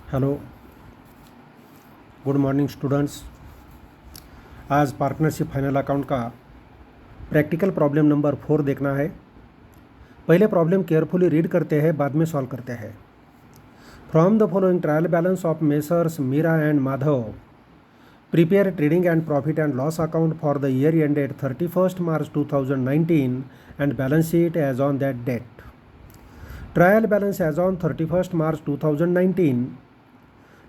Hello, good morning students. आज partnership final account का practical problem number 4 देखना है। पहले प्रॉब्लम केयरफुली रीड करते हैं, बाद में सॉल्व करते हैं। From the following trial balance of Messrs Meera and Madhav prepare trading and profit and loss account for the year ended 31st March 2019 and balance sheet as on that date. Trial balance as on 31st March 2019।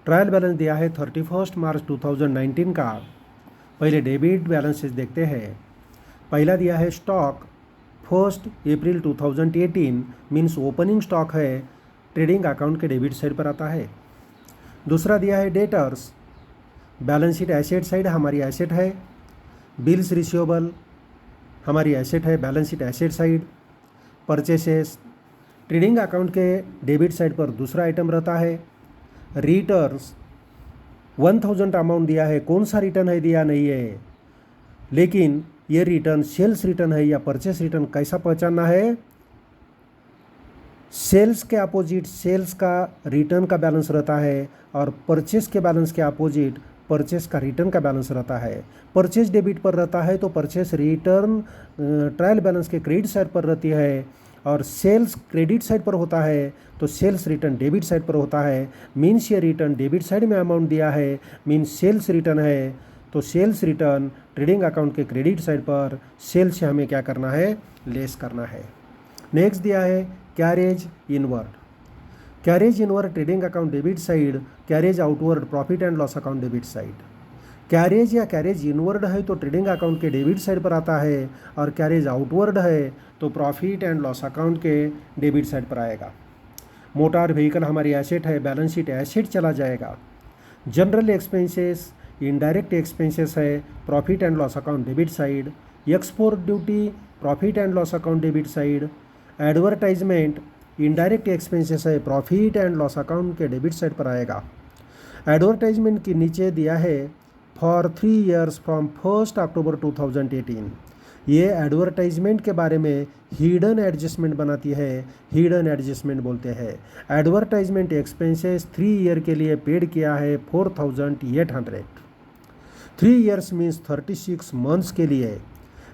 Trial balance दिया है 31st March 2019 का। पहले debit balances देखते हैं। पहला दिया है stock 1 April 2018 means opening stock है, ट्रेडिंग अकाउंट के डेबिट साइड पर आता है। दूसरा दिया है debtors, balance sheet asset side हमारी एसेट है, बिल्स रिसीवेबल हमारी एसेट है, balance sheet asset side. Purchases trading account के डेबिट साइड पर दूसरा आइटम रहता है। रिटर्न्स 1000 अमाउंट दिया है, कौन सा रिटर्न है दिया नहीं है, लेकिन ये रिटर्न सेल्स रिटर्न है या परचेस रिटर्न कैसा पहचानना है। सेल्स के अपोजिट सेल्स का रिटर्न का बैलेंस रहता है और परचेस के बैलेंस के अपोजिट परचेस का रिटर्न का बैलेंस रहता है। परचेस डेबिट पर रहता है तो परचेस रिटर्न ट्रायल बैलेंस के क्रेडिट साइड पर रहती है, और सेल्स क्रेडिट साइड पर होता है तो सेल्स रिटर्न डेबिट साइड पर होता है। मीन्स ये रिटर्न डेबिट साइड में अमाउंट दिया है, मीन्स सेल्स रिटर्न है, तो सेल्स रिटर्न ट्रेडिंग अकाउंट के क्रेडिट साइड पर सेल्स से हमें क्या करना है, लेस करना है। नेक्स्ट दिया है carriage inward. Carriage inward trading account debit side, carriage outward profit and loss account debit side. Carriage या कैरेज इनवर्ड है तो ट्रेडिंग अकाउंट के डेबिट साइड पर आता है, और कैरेज आउटवर्ड है तो प्रॉफिट एंड लॉस अकाउंट के डेबिट साइड पर आएगा। मोटर व्हीकल हमारी एसेट है, बैलेंस शीट एसेट चला जाएगा। जनरल एक्सपेंसेस इनडायरेक्ट एक्सपेंसेस है, profit and loss account debit side. Export duty profit and loss account debit side. Advertisement indirect expenses है, profit and loss account के debit side पर आएगा। Advertisement के नीचे दिया है फॉर 3 years फ्रॉम 1 October 2018। ये एडवर्टाइजमेंट के बारे में हिडन एडजस्टमेंट बनाती है, हिडन एडजस्टमेंट बोलते हैं। एडवर्टाइजमेंट एक्सपेंसेस 3 year के लिए पेड किया है 4800। 3 years मीन्स 36 months के लिए,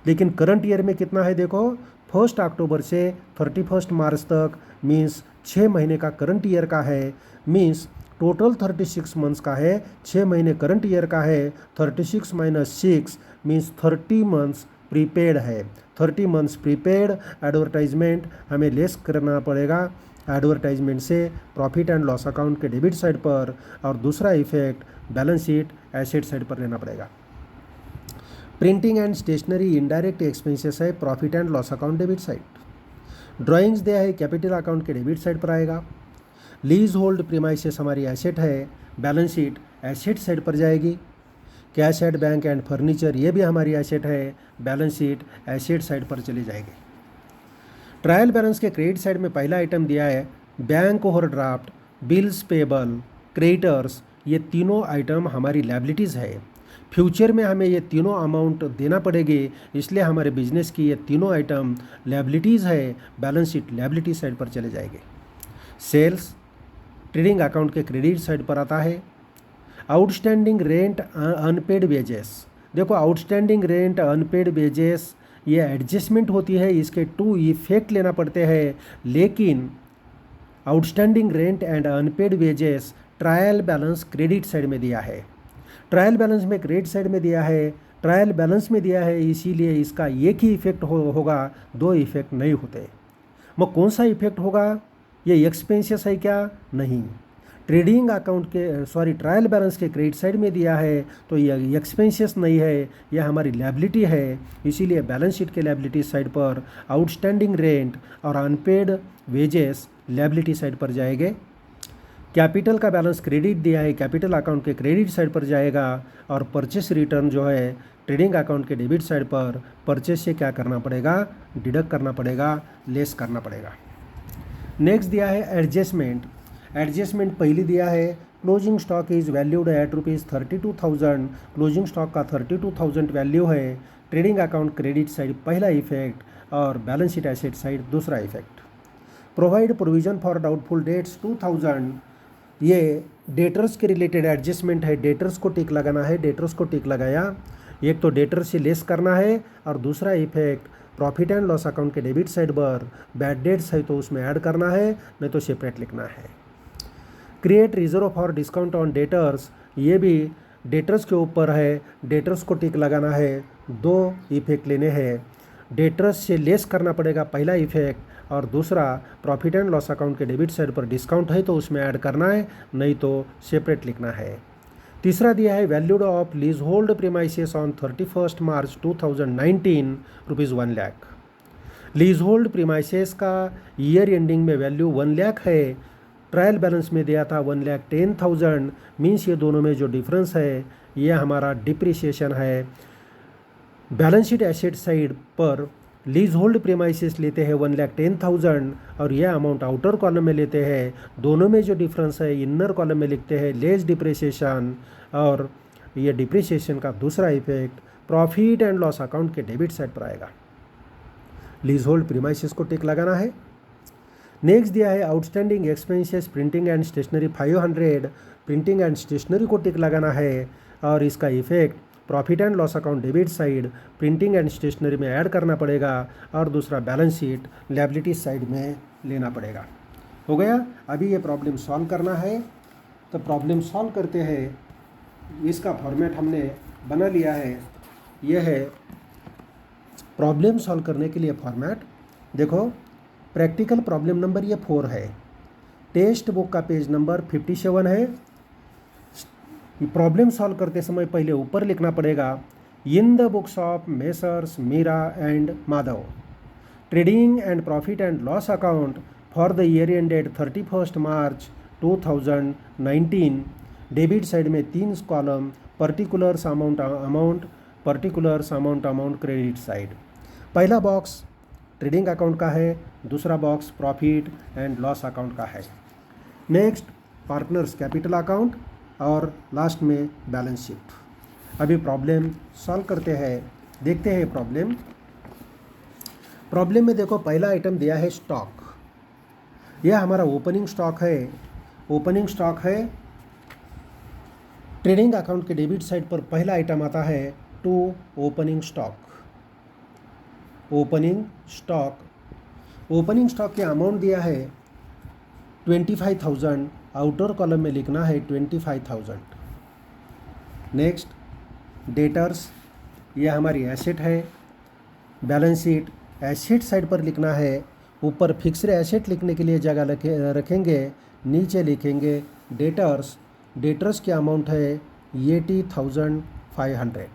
लेकिन करंट ईयर में कितना है देखो, 1 October से 31 March तक मीन्स 6 महीने का करंट ईयर का है। मीन्स टोटल 36 मंथ्स का है, 6 महीने करंट ईयर का है। 36 - 6 मीन्स 30 मंथ्स प्रीपेड है। 30 मंथ्स प्रीपेड एडवर्टाइजमेंट हमें लेस करना पड़ेगा एडवर्टाइजमेंट से प्रॉफिट एंड लॉस अकाउंट के डेबिट साइड पर, और दूसरा effect balance sheet asset side पर लेना पड़ेगा। Printing and stationery indirect expenses है, profit and loss account debit side. Drawings दिया है, कैपिटल अकाउंट के डेबिट साइड पर आएगा। लीज होल्ड प्रीमाइसेस हमारी एसेट है, बैलेंस शीट एसेट साइड पर जाएगी। Cash at bank and furniture ये भी हमारी एसेट है, बैलेंस शीट एसेट साइड पर चली जाएगी। ट्रायल बैलेंस के क्रेडिट साइड में पहला आइटम दिया है bank overdraft, bills payable, creditors. ये तीनों आइटम हमारी लायबिलिटीज़ है। फ्यूचर में हमें ये तीनों अमाउंट देना पड़ेगी, इसलिए हमारे बिजनेस की ये तीनों आइटम लायबिलिटीज़ है, बैलेंस शीट लायबिलिटी साइड पर चले जाएंगे। सेल्स ट्रेडिंग अकाउंट के क्रेडिट साइड पर आता है। आउटस्टैंडिंग रेंट अनपेड वेजेस, देखो आउटस्टैंडिंग रेंट अनपेड वेजेस ये एडजस्टमेंट होती है, इसके 2 इफेक्ट लेना पड़ते हैं, लेकिन outstanding rent and unpaid wages trial balance credit side में दिया है। ट्रायल बैलेंस में क्रेडिट साइड में दिया है, ट्रायल बैलेंस में दिया है, इसीलिए इसका एक ही इफेक्ट होगा, 2 इफेक्ट नहीं होते। वो कौन सा इफेक्ट होगा, ये एक्सपेंसेस है क्या, नहीं। ट्रेडिंग अकाउंट के ट्रायल बैलेंस के क्रेडिट साइड में दिया है तो ये एक्सपेंसेस नहीं है, ये हमारी लायबिलिटी है, इसीलिए बैलेंस शीट के लायबिलिटी साइड पर आउटस्टैंडिंग रेंट और अनपेड वेजेस लायबिलिटी साइड पर जाएंगे। कैपिटल का बैलेंस क्रेडिट दिया है, कैपिटल अकाउंट के क्रेडिट साइड पर जाएगा, और परचेस रिटर्न जो है ट्रेडिंग अकाउंट के डेबिट साइड पर परचेस से क्या करना पड़ेगा, डिडक्ट करना पड़ेगा, लेस करना पड़ेगा। नेक्स्ट दिया है एडजस्टमेंट। एडजस्टमेंट पहली दिया है closing stock is valued at ₹32,000। Closing stock का 32,000 वैल्यू है। ट्रेडिंग अकाउंट क्रेडिट साइड पहला इफेक्ट, और बैलेंस शीट एसेट साइड दूसरा effect. Provide provision for doubtful debts 2000, ये डेटर्स के रिलेटेड एडजस्टमेंट है, डेटर्स को टिक लगाना है, डेटर्स को टिक लगाया, एक तो डेटर से लेस करना है और दूसरा effect profit and loss account के डेबिट साइड पर बैड डेट्स है तो उसमें ऐड करना है, नहीं तो सेपरेट लिखना है। Create reserve for discount on debtors, ये भी डेटर्स के ऊपर है, डेटर्स को टिक लगाना है, दो इफेक्ट लेने हैं, डेटर्स से लेस करना पड़ेगा पहला इफेक्ट और दूसरा प्रॉफिट एंड लॉस अकाउंट के डेबिट साइड पर डिस्काउंट है तो उसमें ऐड करना है, नहीं तो सेपरेट लिखना है। तीसरा दिया है valued of leasehold premises on 31 March 2019 ₹1 lakh. Leasehold premises का ईयर एंडिंग में वैल्यू 1 लाख है, ट्रायल बैलेंस में दिया था 1,10,000, मीन्स ये दोनों में जो डिफरेंस है ये हमारा डिप्रिसिएशन है। बैलेंस शीट एसेट साइड पर लीज होल्ड प्रीमाइसेस लेते हैं 1,10,000 और यह अमाउंट आउटर कॉलम में लेते हैं, दोनों में जो डिफरेंस है इनर कॉलम में लिखते हैं लेस डिप्रिसिएशन, और ये डिप्रिसिएशन का दूसरा effect profit and loss account के डेबिट साइड पर आएगा। लीज होल्ड प्रीमाइसेस को टिक लगाना है। नेक्स्ट दिया है outstanding expenses printing and stationery 500, printing and stationery को टिक लगाना है और इसका effect profit and loss account debit side printing and stationery में ऐड करना पड़ेगा और दूसरा बैलेंस शीट लायबिलिटी साइड में लेना पड़ेगा। हो गया। अभी ये प्रॉब्लम सॉल्व करना है, तो प्रॉब्लम सॉल्व करते हैं। इसका फॉर्मेट हमने बना लिया है, यह है प्रॉब्लम सॉल्व करने के लिए फॉर्मेट। देखो प्रैक्टिकल प्रॉब्लम नंबर ये 4 है, टेक्स्ट बुक का पेज नंबर 57 है। प्रॉब्लम सॉल्व करते समय पहले ऊपर लिखना पड़ेगा in the books of Messrs Meera and Madhav trading and profit and loss account for the year ended 31 March 2019। Debit side में 3 column, particulars amount particulars amount credit side. पहला बॉक्स ट्रेडिंग अकाउंट का है, दूसरा box profit and loss account का है। Next partners capital account और last में balance sheet. अभी प्रॉब्लम सॉल्व करते हैं, देखते हैं प्रॉब्लम। प्रॉब्लम में देखो पहला आइटम दिया है स्टॉक, यह हमारा ओपनिंग स्टॉक है। ओपनिंग स्टॉक है, ट्रेडिंग अकाउंट के डेबिट साइड पर पहला आइटम आता है to opening stock. Opening stock, opening stock के अमाउंट दिया है 25,000, आउटर कॉलम में लिखना है 25,000। नेक्स्ट डेटर्स, यह हमारी एसेट है। बैलेंस शीट एसेट साइड पर लिखना है, ऊपर फिक्स्ड एसेट लिखने के लिए जगह रखेंगे, नीचे लिखेंगे डेटर्स। डेटर्स की अमाउंट है 80,500।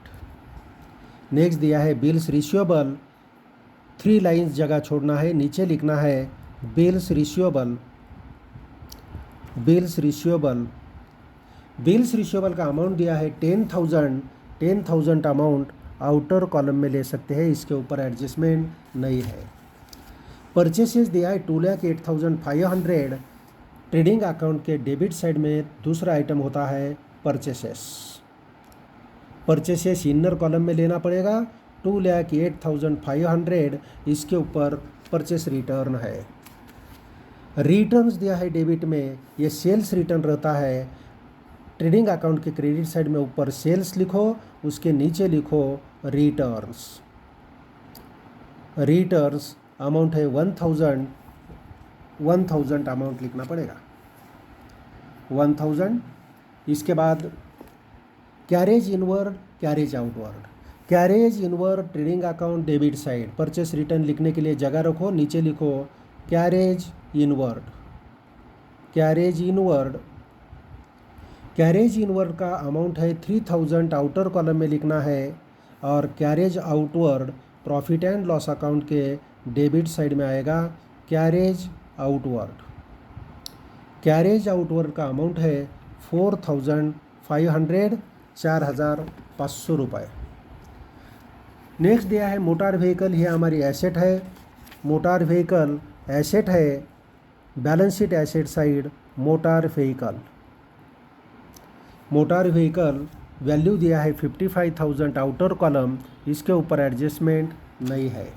नेक्स्ट दिया है बिल्स रिसीवेबल, 3 लाइन्स जगह छोड़ना है, नीचे लिखना है bills receivable. Bills receivable, bills receivable का अमाउंट दिया है 10,000। 10,000 अमाउंट आउटर कॉलम में ले सकते हैं, इसके ऊपर एडजस्टमेंट नहीं है। परचेसेस दिया है 2,08,500। ट्रेडिंग अकाउंट के डेबिट साइड में दूसरा आइटम होता है परचेसेस। परचेसेस इनर कॉलम में लेना पड़ेगा, 2,08,500, इसके ऊपर परचेस रिटर्न है। रिटर्न्स दिया है डेबिट में, ये सेल्स रिटर्न रहता है। ट्रेडिंग अकाउंट के क्रेडिट साइड में ऊपर सेल्स लिखो, उसके नीचे लिखो रिटर्न्स। रिटर्न्स अमाउंट है 1,000 अमाउंट लिखना पड़ेगा 1,000। इसके बाद carriage inward, carriage outward. Carriage inward trading account debit side, purchase return लिखने के लिए जगह रखो, नीचे लिखो carriage inward. Carriage inward, carriage inward का अमाउंट है 3,000, आउटर कॉलम में लिखना है। और carriage outward profit and loss account के डेबिट साइड में आएगा कैरेज आउटवर्ड। कैरेज आउटवर्ड का अमाउंट है 4,500, 4,500 रुपये। नेक्स्ट दिया है मोटार व्हीकल, ये हमारी एसेट है। मोटार व्हीकल एसेट है, balance sheet asset side motor vehicle. Motor vehicle value दिया है 55,000, आउटर कॉलम, इसके ऊपर एडजस्टमेंट नहीं है।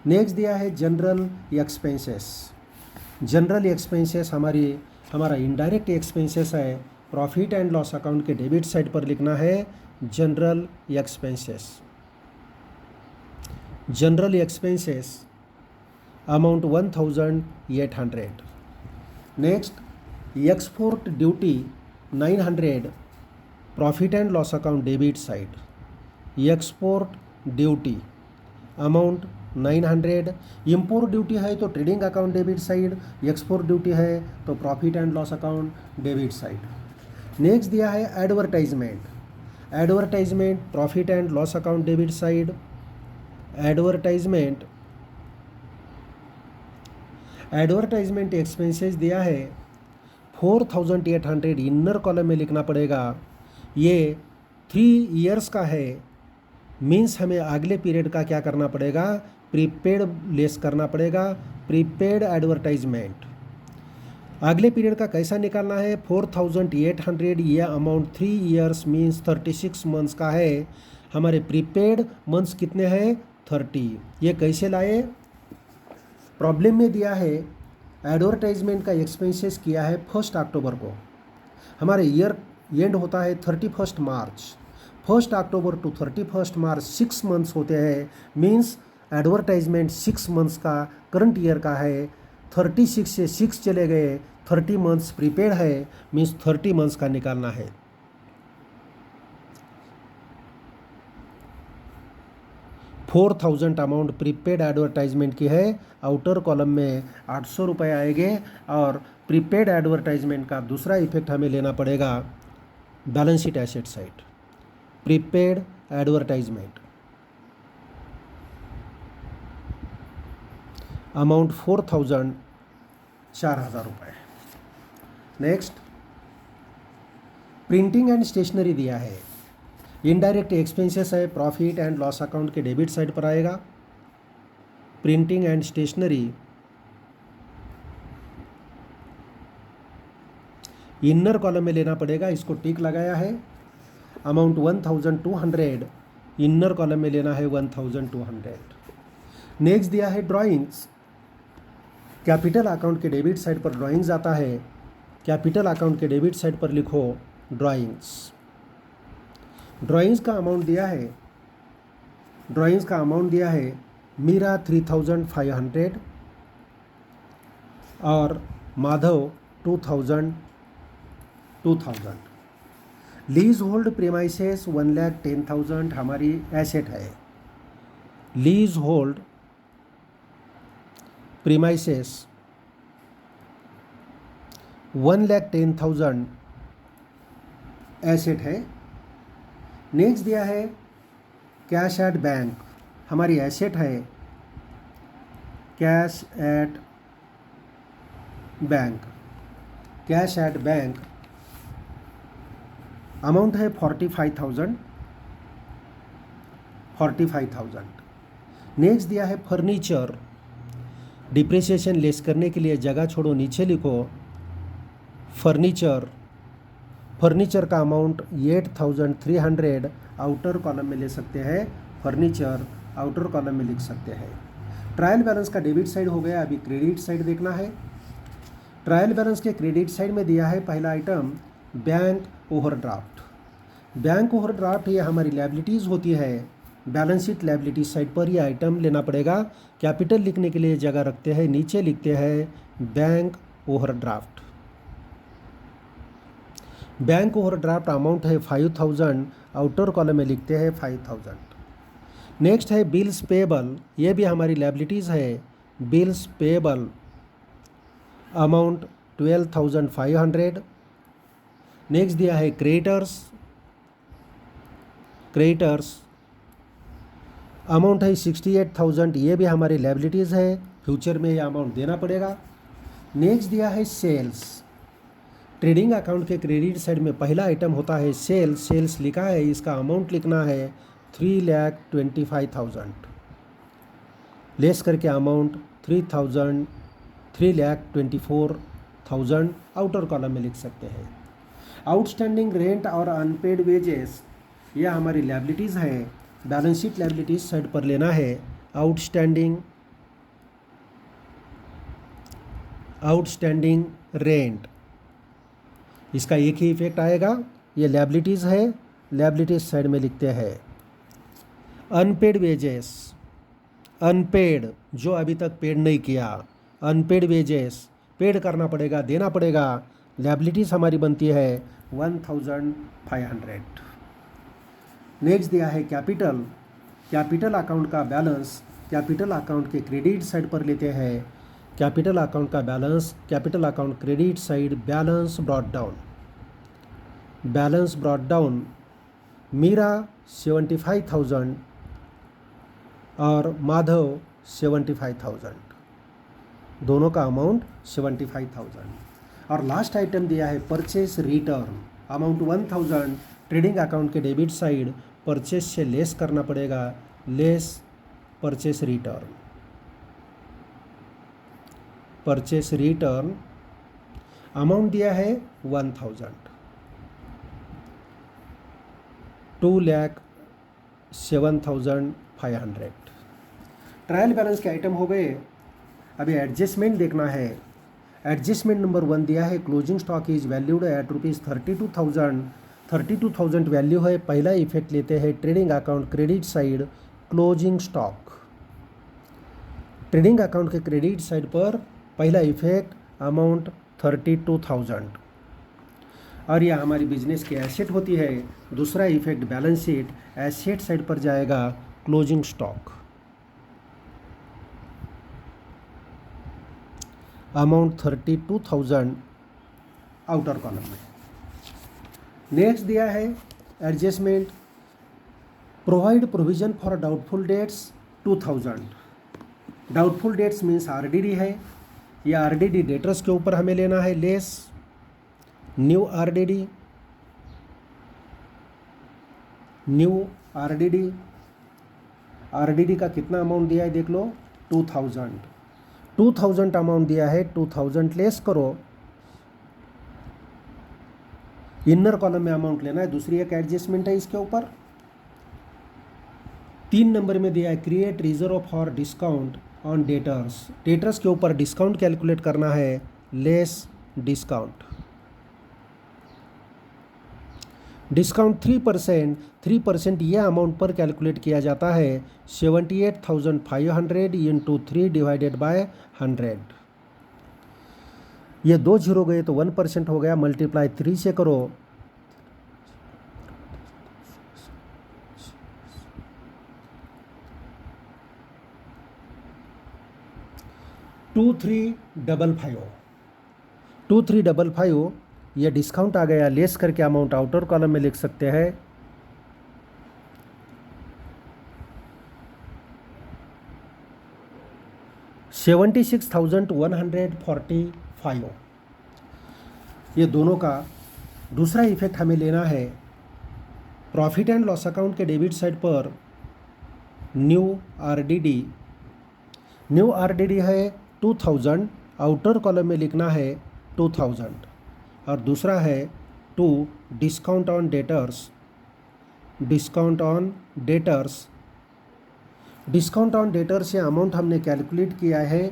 नेक्स्ट दिया है जनरल एक्सपेंसेस। जनरल एक्सपेंसेस हमारी हमारा इनडायरेक्ट एक्सपेंसेस है, प्रॉफिट एंड लॉस अकाउंट के डेबिट साइड पर लिखना है general expenses. General expenses amount 1800। Next export duty 900, profit and loss account debit side. Export duty amount 900। Import duty है तो trading account debit side, export duty है तो profit and loss account debit side. Next दिया है advertisement. Advertisement profit and loss account debit side. Advertisement expenses दिया है 4800, inner column में लिखना पड़ेगा। ये 3 ईयर्स का है, मीन्स हमें अगले पीरियड का क्या करना पड़ेगा, प्रीपेड लेस करना पड़ेगा। प्रीपेड एडवर्टाइजमेंट अगले पीरियड का कैसा निकालना है, 4800, ये अमाउंट 3 ईयर्स मीन्स 36 मंथ्स का है। हमारे प्रीपेड मंथ्स कितने हैं, 30। ये कैसे लाए, प्रॉब्लम में दिया है एडवर्टाइजमेंट का एक्सपेंसेस किया है 1 अक्टूबर को। हमारे ईयर एंड होता है 31 मार्च। 1 अक्टूबर टू 31 मार्च 6 मंथ्स होते हैं, मीन्स एडवर्टाइजमेंट 6 मंथ्स का करंट ईयर का है। 36 से 6 चले गए, 30 मंथ्स प्रीपेड है, मीन्स 30 मंथ्स का निकालना है। $4000 अमाउंट प्रीपेड एडवर्टाइजमेंट की है। आउटर कॉलम में 800 रुपये आएंगे और प्रीपेड एडवर्टाइजमेंट का दूसरा इफेक्ट हमें लेना पड़ेगा balance sheet asset side. Prepaid advertisement amount 4000, 4000 रुपये। नेक्स्ट प्रिंटिंग एंड स्टेशनरी दिया है। इनडायरेक्ट एक्सपेंसेस है, प्रॉफिट एंड लॉस अकाउंट के डेबिट साइड पर आएगा। Printing and stationery inner column में लेना पड़ेगा, इसको टिक लगाया है। अमाउंट 1200, इनर कॉलम में लेना है 1200। नेक्स्ट दिया है ड्राइंग्स। कैपिटल अकाउंट के डेबिट साइड पर ड्राइंग्स आता है। कैपिटल अकाउंट के डेबिट साइड पर लिखो ड्राइंग्स। ड्राइंग्स का अमाउंट दिया है, ड्राइंग्स का अमाउंट दिया है मीरा 3500 और माधव 2000। लीज होल्ड प्रीमाइसेस 1,10,000 हमारी एसेट है। लीज होल्ड प्रीमाइसेस 1,10,000 एसेट है। नेक्स्ट दिया है कैश एट बैंक, हमारी एसेट है। Cash at bank, cash at bank amount है 45,000। नेक्स्ट दिया है फर्नीचर। डिप्रिसिएशन लेस करने के लिए जगह छोड़ो, नीचे लिखो फर्नीचर। फर्नीचर का अमाउंट 8,300 आउटर कॉलम में ले सकते हैं। फर्नीचर आउटर कॉलम में लिख सकते हैं। ट्रायल बैलेंस का डेबिट साइड हो गया, अभी क्रेडिट साइड देखना है। ट्रायल बैलेंस के क्रेडिट साइड में दिया है पहला item bank overdraft. Bank overdraft ये हमारी लायबिलिटीज़ होती है। बैलेंस शीट लायबिलिटी साइड पर ये आइटम लेना पड़ेगा। कैपिटल लिखने के लिए जगह रखते हैं, नीचे लिखते हैं bank overdraft. Bank overdraft amount है 5000, आउटर कॉलम में लिखते हैं 5000। नेक्स्ट है बिल्स पेबल, ये भी हमारी लायबिलिटीज़ है। Bills payable amount 12,500। नेक्स्ट दिया है क्रेडिटर्स। क्रेडिटर्स अमाउंट है 68,000, ये भी हमारी लायबिलिटीज़ है, फ्यूचर में ये अमाउंट देना पड़ेगा। नेक्स्ट दिया है सेल्स। ट्रेडिंग अकाउंट के क्रेडिट साइड में पहला आइटम होता है सेल्स। सेल्स लिखा है, इसका अमाउंट लिखना है 3,25,000 लेस करके अमाउंट 3,24,000 आउटर कॉलम में लिख सकते हैं। आउटस्टैंडिंग रेंट और अनपेड वेजेस यह हमारी लायबिलिटीज़ है। बैलेंस शीट लायबिलिटीज साइड पर लेना है। आउटस्टैंडिंग रेंट इसका एक ही इफेक्ट आएगा। ये लायबिलिटीज़ है, लायबिलिटीज साइड में लिखते हैं अनपेड वेजेस, अनपेड जो अभी तक पेड नहीं किया, अनपेड वेजेस पेड करना पड़ेगा, देना पड़ेगा। लायबिलिटीज़ हमारी बनती है 1500। नेक्स्ट दिया है कैपिटल, कैपिटल अकाउंट का बैलेंस कैपिटल अकाउंट के क्रेडिट साइड पर लेते हैं। कैपिटल अकाउंट का balance, capital account credit side balance brought down, balance brought down Meera 75,000 और माधव 75,000, दोनों का अमाउंट 75,000। और लास्ट आइटम दिया है purchase return, amount 1000 trading account के डेबिट साइड परचेस से लेस करना पड़ेगा, less purchase return, purchase return amount दिया है 1000, 2,07,500। ट्रायल बैलेंस के आइटम हो गए। अभी एडजस्टमेंट देखना है। एडजस्टमेंट नंबर 1 दिया है closing stock is valued at ₹32,000, 32,000 value है। पहला इफेक्ट लेते हैं trading account credit side closing stock, trading account के क्रेडिट साइड पर पहला इफेक्ट अमाउंट 32,000 और यह हमारी बिजनेस की एसेट होती है। दूसरा effect balance sheet asset side पर जाएगा closing stock, amount 32,000 outer column में। नेक्स्ट दिया है adjustment provide provision for doubtful debts 2000। Doubtful debts means RDD है, या आरडीडी डेटर्स के ऊपर हमें लेना है less new RDD, new RDD, RDD का कितना अमाउंट दिया है देख लो 2000, 2000 अमाउंट दिया है, 2000 लेस करो, इनर कॉलम में अमाउंट लेना है। दूसरी एक एडजस्टमेंट है इसके ऊपर। 3 नंबर में दिया है create reserve for discount on debtors, debtors के ऊपर डिस्काउंट कैलकुलेट करना है, लेस डिस्काउंट, डिस्काउंट 3%, 3% ये अमाउंट पर कैलकुलेट किया जाता है 78,500 इंटू 3 डिवाइडेड बाय 100। ये 2 जीरो गए तो 1% हो गया, मल्टीप्लाई 3 से करो, $2355 ये डिस्काउंट आ गया, लेस करके अमाउंट आउटर कॉलम में लिख सकते हैं। $76,145 ये दोनों का दूसरा इफेक्ट हमें लेना है प्रॉफिट एंड लॉस अकाउंट के डेबिट साइड पर न्यू आरडीडी, न्यू आरडीडी है 2000, आउटर कॉलम में लिखना है 2000 और दूसरा है to discount on debtors, discount on debtors, discount on debtors से अमाउंट हमने कैलकुलेट किया है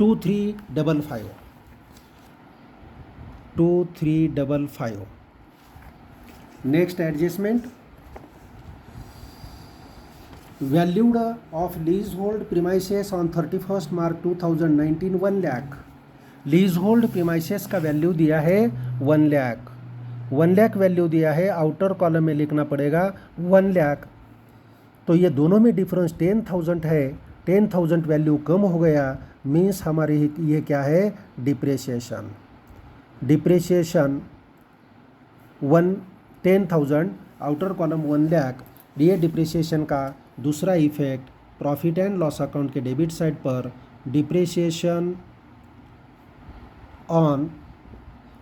2355, 2355। Next adjustment valued of leasehold premises on 31 March 2019 1 lakh, leasehold premises का वैल्यू दिया है 1 लाख, 1 लाख वैल्यू दिया है, आउटर कॉलम में लिखना पड़ेगा 1 लाख। तो ये दोनों में डिफरेंस 10,000 है, 10,000 वैल्यू कम हो गया, मीन्स हमारी ये क्या है depreciation, depreciation 10,000 outer column 1 lakh. ये डिप्रेशिएशन का दूसरा effect profit and loss account के डेबिट साइड पर depreciation on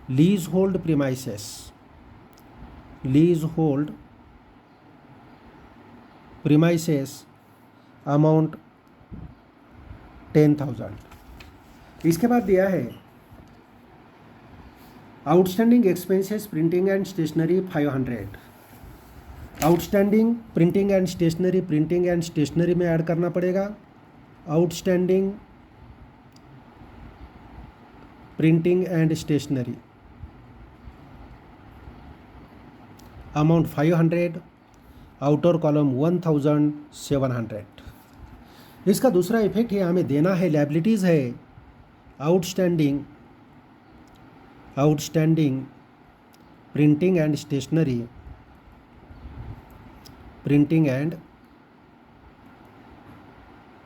leasehold premises, leasehold premises amount 10,000। इसके बाद दिया है outstanding expenses printing and stationery 500, outstanding printing and stationery, printing and stationery में ऐड करना पड़ेगा, outstanding printing and stationery amount 500, outer column 1700। इसका दूसरा इफेक्ट है, हमें देना है लायबिलिटीज़ है outstanding printing and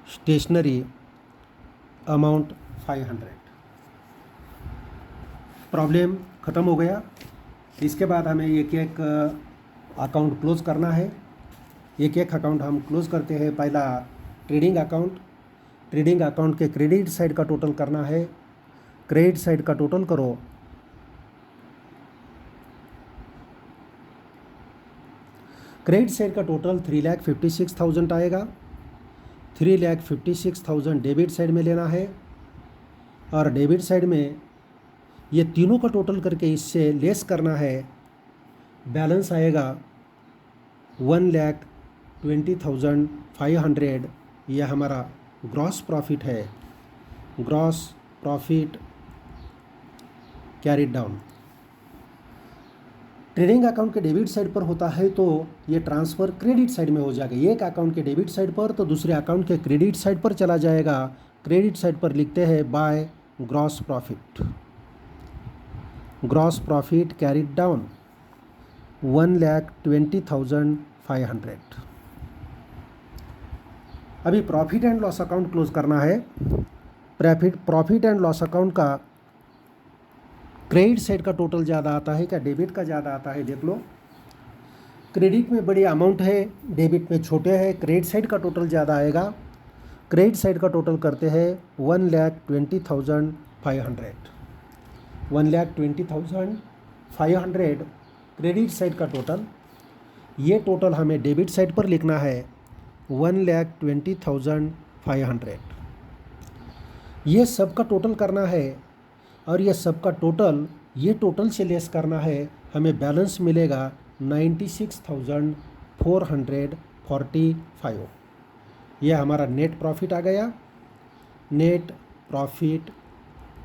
stationery amount 500। Problem ख़त्म हो गया। इसके बाद हमें एक एक अकाउंट क्लोज करना है। एक एक अकाउंट हम क्लोज करते हैं। पहला ट्रेडिंग अकाउंट के क्रेडिट साइड का टोटल करना है। क्रेडिट साइड का टोटल करो। क्रेडिट साइड का टोटल 3,56,000 आएगा। 3,56,000 डेबिट साइड में लेना है और डेबिट साइड में ये तीनों का टोटल करके इससे लेस करना है। बैलेंस आएगा 1,20,500। यह हमारा ग्रॉस प्रॉफिट है। Gross profit carried down. Trading account के डेबिट साइड पर होता है तो ये ट्रांसफ़र क्रेडिट साइड में हो जाएगा। एक अकाउंट के डेबिट साइड पर तो दूसरे अकाउंट के क्रेडिट साइड पर चला जाएगा। क्रेडिट साइड पर लिखते हैं by gross profit carried down 1,20,500। अभी profit and loss account close करना है। प्रॉफिट एंड लॉस अकाउंट का क्रेडिट साइड का टोटल ज़्यादा आता है क्या डेबिट का ज़्यादा आता है? देख लो, क्रेडिट में बड़ी अमाउंट है, डेबिट में छोटे है। क्रेडिट साइड का टोटल ज़्यादा आएगा। क्रेडिट साइड का टोटल करते हैं 1,20,500। 1,20,500 क्रेडिट साइड का टोटल। ये टोटल हमें डेबिट साइड पर लिखना है 1,20,500। ये सब का टोटल करना है और ये सब का टोटल ये टोटल से लेस करना है। हमें बैलेंस मिलेगा 96,445। यह हमारा नेट प्रॉफिट आ गया। Net profit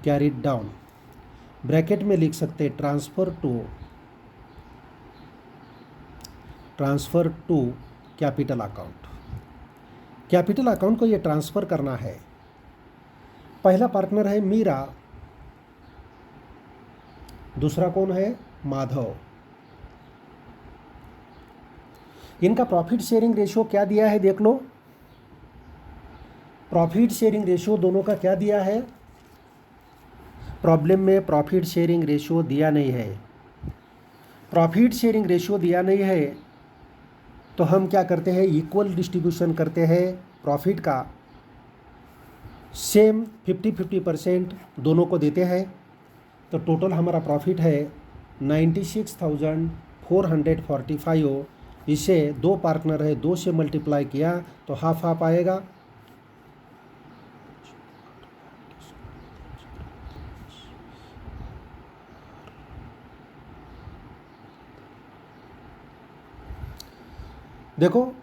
carried down. Bracket में लिख सकते transfer to capital account. Capital account को ये ट्रांसफ़र करना है। पहला पार्टनर है मीरा, दूसरा कौन है? माधव। इनका प्रॉफिट शेयरिंग रेशियो क्या दिया है देख लो। प्रॉफिट शेयरिंग रेशियो दोनों का क्या दिया है? प्रॉब्लम में प्रॉफिट शेयरिंग रेशियो दिया नहीं है। प्रॉफिट शेयरिंग रेशियो दिया नहीं है तो हम क्या करते हैं? इक्वल डिस्ट्रीब्यूशन करते हैं प्रॉफिट का। सेम 50-50% दोनों को देते हैं। तो टोटल हमारा प्रॉफिट है 96,445। इसे दो पार्टनर है, 2 से मल्टीप्लाई किया तो हाफ हाफ आएगा। देखो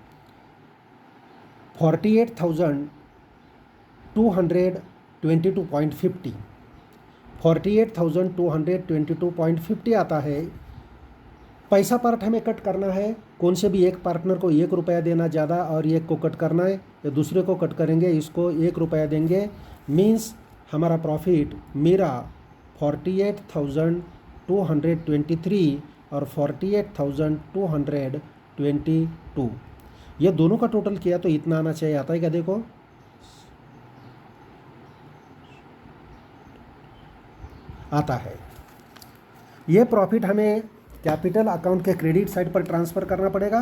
48,222.50 48,222.50 आता है। पैसा पार्ट हमें कट करना है। कौन से भी एक पार्टनर को 1 रुपया देना ज़्यादा और एक को कट करना है, या दूसरे को कट करेंगे, इसको 1 रुपया देंगे। मीन्स हमारा प्रॉफिट मेरा 48,223 और 48,222। ये दोनों का टोटल किया तो इतना आना चाहिए। आता है क्या? देखो आता है। ये प्रॉफिट हमें कैपिटल अकाउंट के क्रेडिट साइड पर ट्रांसफ़र करना पड़ेगा।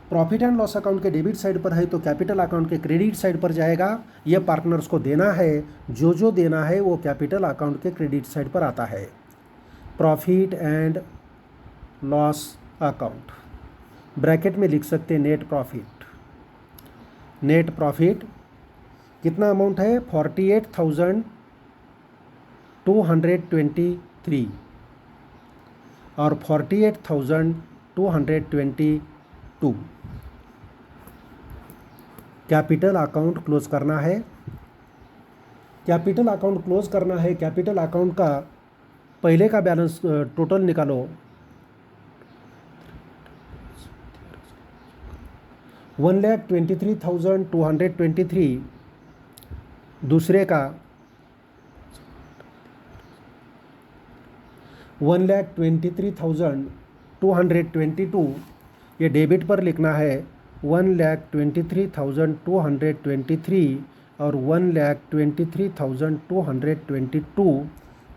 प्रॉफिट एंड लॉस अकाउंट के डेबिट साइड पर है तो कैपिटल अकाउंट के क्रेडिट साइड पर जाएगा। ये पार्टनर्स को देना है, जो देना है वो कैपिटल अकाउंट के क्रेडिट साइड पर आता है। Profit and loss account, bracket में लिख सकते नेट प्रॉफिट। नेट प्रॉफिट कितना अमाउंट है? 48,223 और 48,222। कैपिटल अकाउंट क्लोज करना है। कैपिटल अकाउंट क्लोज करना है। कैपिटल अकाउंट का पहले का बैलेंस टोटल निकालो। 1,23,223 दूसरे का 1,23,222 ये डेबिट पर लिखना है 1,23,223 और 1,23,222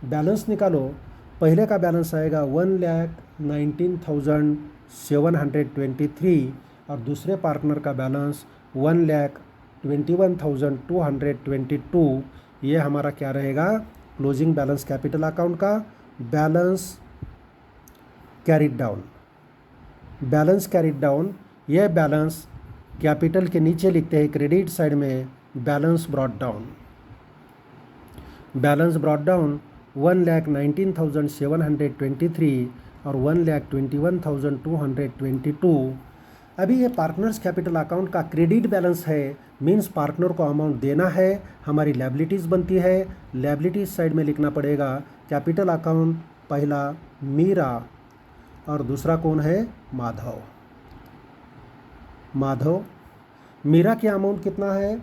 बैलेंस निकालो। पहले का बैलेंस आएगा 1,19,723 और दूसरे पार्टनर का बैलेंस 1,21,222। ये हमारा क्या रहेगा, क्लोजिंग बैलेंस कैपिटल अकाउंट का balance carried down. Balance carried down, यह बैलेंस कैपिटल के नीचे लिखते हैं क्रेडिट साइड में balance brought down. Balance brought down 1,19,723 और 1,21,222। अभी ये पार्टनर्स कैपिटल अकाउंट का क्रेडिट बैलेंस है, मींस पार्टनर को अमाउंट देना है, हमारी लायबिलिटीज़ बनती है। लायबिलिटीज साइड में लिखना पड़ेगा कैपिटल अकाउंट, पहला मीरा और दूसरा कौन है, माधव। माधव, मीरा की अमाउंट कितना है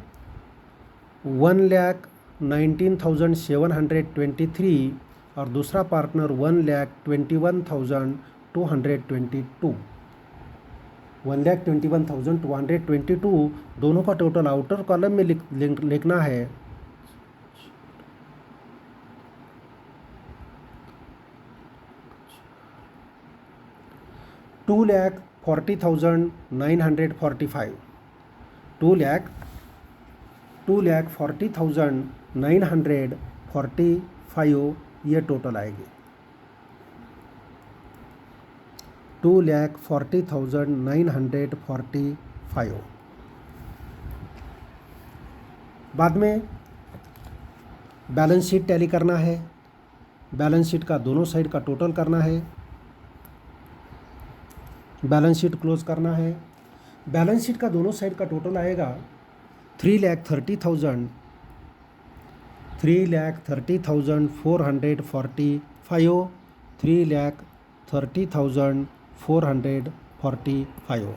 1,19,723 और दूसरा पार्टनर 1,21,222। 1,21,222 दोनों का टोटल आउटर कॉलम में लिखना है 2,40,945। 2,40,945 ये टोटल आएगी। 2,40,945। बाद में बैलेंस शीट टैली करना है, बैलेंस शीट का दोनों साइड का टोटल करना है, बैलेंस शीट क्लोज करना है। बैलेंस शीट का दोनों साइड का टोटल आएगा 3,30,445, 3,30,445,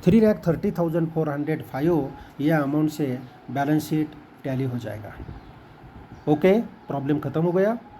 3,30,405 यह अमाउंट से बैलेंस शीट टैली हो जाएगा। ओके, प्रॉब्लम ख़त्म हो गया।